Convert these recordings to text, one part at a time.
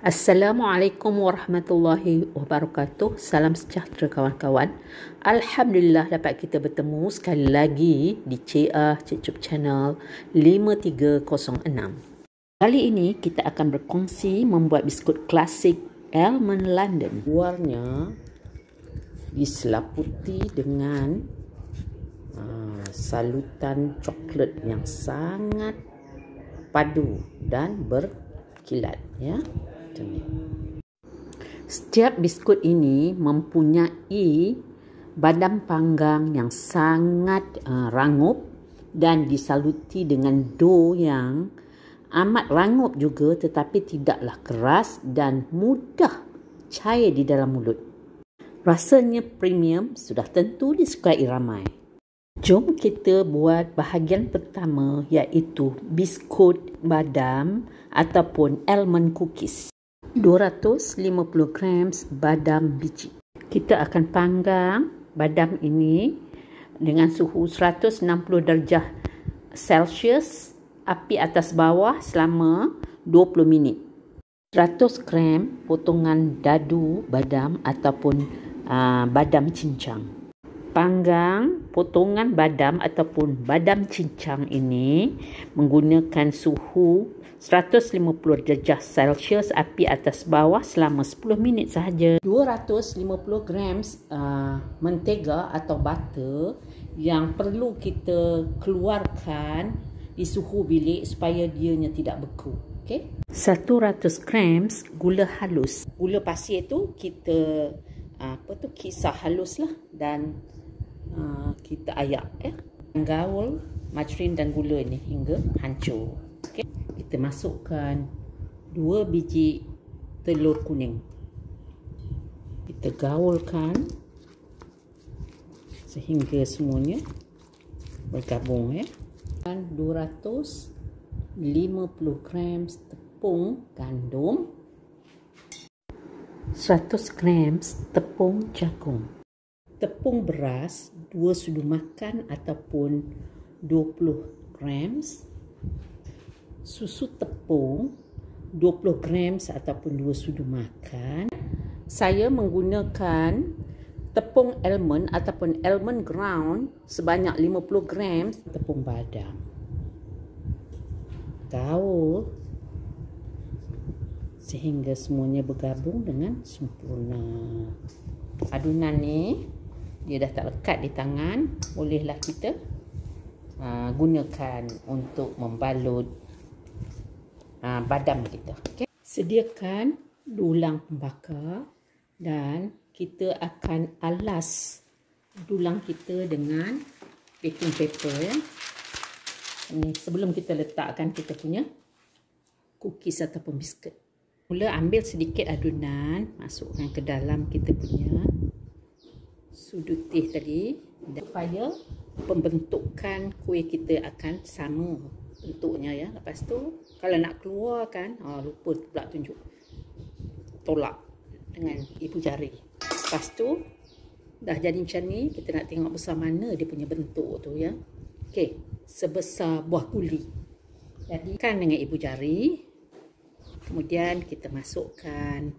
Assalamualaikum warahmatullahi wabarakatuh. Salam sejahtera kawan-kawan. Alhamdulillah dapat kita bertemu sekali lagi di CA YouTube channel 5306. Kali ini kita akan berkongsi membuat biskut klasik Almond London. Luarnya diselaputi dengan salutan coklat yang sangat padu dan berkilat, ya. Setiap biskut ini mempunyai badam panggang yang sangat rangup dan disaluti dengan dough yang amat rangup juga, tetapi tidaklah keras dan mudah cair di dalam mulut. Rasanya premium, sudah tentu disukai ramai. Jom kita buat bahagian pertama, iaitu biskut badam ataupun almond cookies. 250 gram badam biji. Kita akan panggang badam ini dengan suhu 160 darjah Celsius, api atas bawah selama 20 minit. 100 gram potongan dadu badam ataupun badam cincang. Panggang potongan badam ataupun badam cincang ini menggunakan suhu 150 darjah Celsius, api atas bawah selama 10 minit sahaja. 250 gram mentega atau butter yang perlu kita keluarkan di suhu bilik supaya dianya tidak beku. Okay? 100 gram gula halus. Gula pasir tu kita kisar halus lah, dan kita ayak, ya. Gaul margarin dan gula ni hingga hancur. Okay. Kita masukkan 2 biji telur kuning. Kita gaulkan sehingga semuanya bergabung, ya. Dan 250 gram tepung gandum, 100 gram tepung jagung. Tepung beras 2 sudu makan ataupun 20 gram. Susu tepung 20 gram ataupun 2 sudu makan. Saya menggunakan tepung almond ataupun almond ground sebanyak 50 gram. Tepung badam. Gaul sehingga semuanya bergabung dengan sempurna. Adunan ni dia dah tak lekat di tangan, bolehlah kita gunakan untuk membalut badam kita. Okay. Sediakan dulang pembakar dan kita akan alas dulang kita dengan baking paper, ya. Ini sebelum kita letakkan kita punya cookies ataupun biskut. Mula ambil sedikit adunan, masukkan ke dalam kita punya sudu teh tadi, supaya pembentukan kuih kita akan sama bentuknya, ya. Lepas tu kalau nak keluarkan, lupa pula tunjuk, tolak dengan ibu jari. Lepas tu dah jadi macam ni, kita nak tengok besar mana dia punya bentuk tu, ya. Okey, sebesar buah kuli. Jadikan dengan ibu jari. Kemudian kita masukkan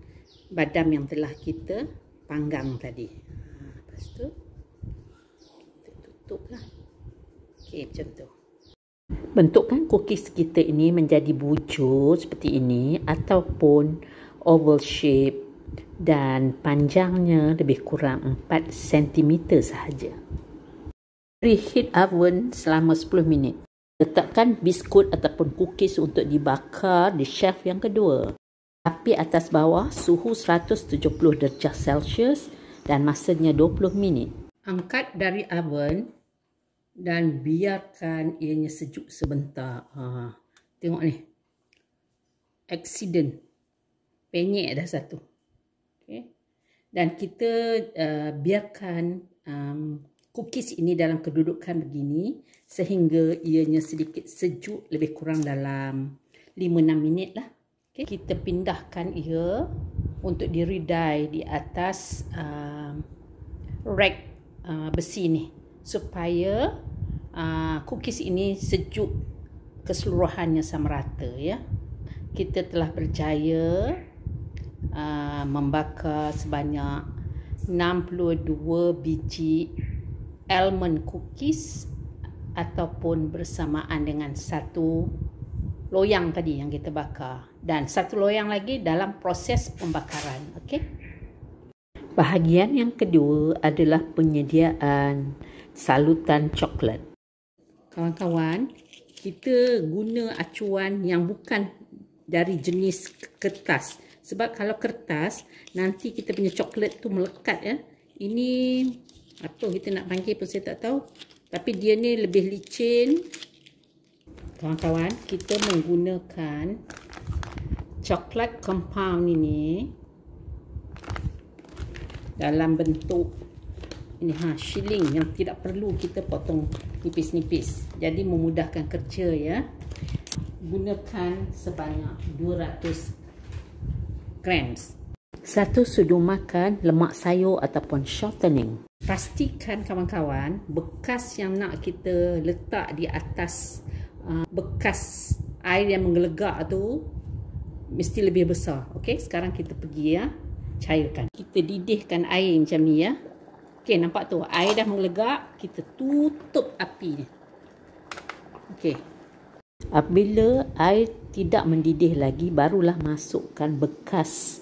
badam yang telah kita panggang tadi. Lepas tu kita tutuplah. Okey, macam tu. Bentukkan cookies kita ini menjadi bujur seperti ini ataupun oval shape, dan panjangnya lebih kurang 4 cm sahaja. Preheat oven selama 10 minit. Letakkan biskut ataupun cookies untuk dibakar di shelf yang kedua. Api atas bawah suhu 170 darjah Celsius dan masanya 20 minit. Angkat dari oven dan biarkan ianya sejuk sebentar. Tengok ni. Accident. Penyek dah satu. Okay. Dan kita biarkan cookies ini dalam kedudukan begini sehingga ianya sedikit sejuk, lebih kurang dalam 5-6 minit lah. Okay. Kita pindahkan ia untuk diredai di atas rack besi ni supaya cookies ini sejuk keseluruhannya sama rata, ya. Kita telah berjaya membakar sebanyak 62 biji almond cookies ataupun bersamaan dengan satu loyang tadi yang kita bakar, dan satu loyang lagi dalam proses pembakaran. Okey. Bahagian yang kedua adalah penyediaan salutan coklat. Kawan-kawan, kita guna acuan yang bukan dari jenis kertas. Sebab kalau kertas, nanti kita punya coklat tu melekat ya. Ini apa kita nak panggil pun saya tak tahu. Tapi dia ni lebih licin. Kawan-kawan, kita menggunakan coklat compound ini dalam bentuk ini shilling yang tidak perlu kita potong nipis-nipis. Jadi memudahkan kerja ya. Gunakan sebanyak 200 grams. Satu sudu makan lemak sayur ataupun shortening. Pastikan kawan-kawan bekas yang nak kita letak di atas bekas air yang menggelegak tu mesti lebih besar. Okey, sekarang kita pergi ya, cairkan. Kita didihkan air macam ni ya. Okey, nampak tu air dah menggelegak, kita tutup api ni. Okey. Apabila air tidak mendidih lagi, barulah masukkan bekas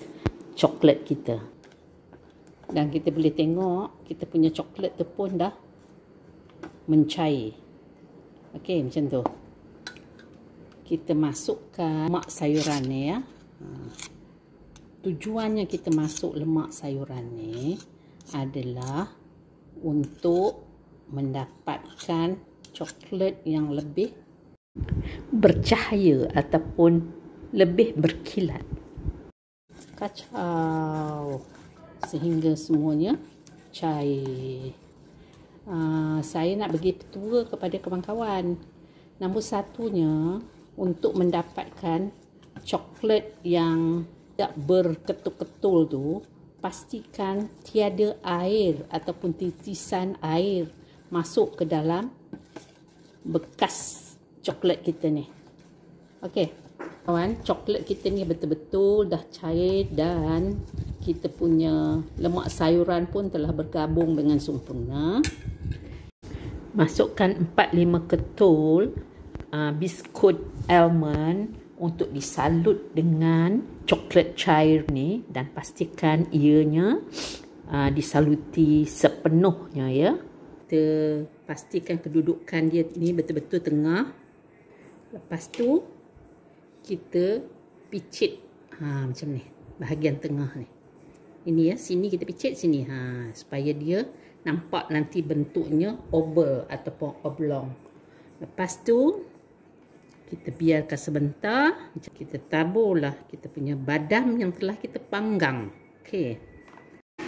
coklat kita. Dan kita boleh tengok kita punya coklat tu pun dah mencair. Okey, macam tu. Kita masukkan lemak sayuran ni ya. Tujuannya kita masuk lemak sayuran ni adalah untuk mendapatkan coklat yang lebih bercahaya ataupun lebih berkilat. Kacau sehingga semuanya cair. Saya nak bagi petua kepada kawan-kawan. Nombor satunya, untuk mendapatkan coklat yang tidak berketul-ketul tu, pastikan tiada air ataupun titisan air masuk ke dalam bekas coklat kita ni. Okey, kawan, coklat kita ni betul-betul dah cair dan kita punya lemak sayuran pun telah bergabung dengan sempurna. Masukkan 4-5 ketul biskut almond untuk disalut dengan coklat cair ni, dan pastikan ianya disaluti sepenuhnya ya. Kita pastikan kedudukan dia ni betul-betul tengah. Lepas tu kita picit macam ni, bahagian tengah ni. Ini ya, sini kita picit sini supaya dia nampak nanti bentuknya oval ataupun oblong. Lepas tu kita biarkan sebentar, kita taburlah kita punya badam yang telah kita panggang. Okey.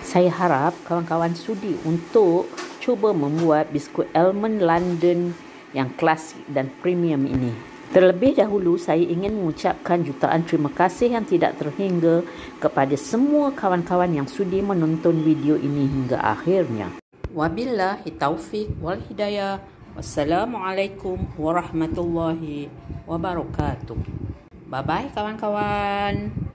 Saya harap kawan-kawan sudi untuk cuba membuat biskut almond London yang klasik dan premium ini. Terlebih dahulu, saya ingin mengucapkan jutaan terima kasih yang tidak terhingga kepada semua kawan-kawan yang sudi menonton video ini hingga akhirnya. Wabillahi taufiq wal hidayah. Wassalamualaikum warahmatullahi wabarakatuh. Bye-bye kawan-kawan.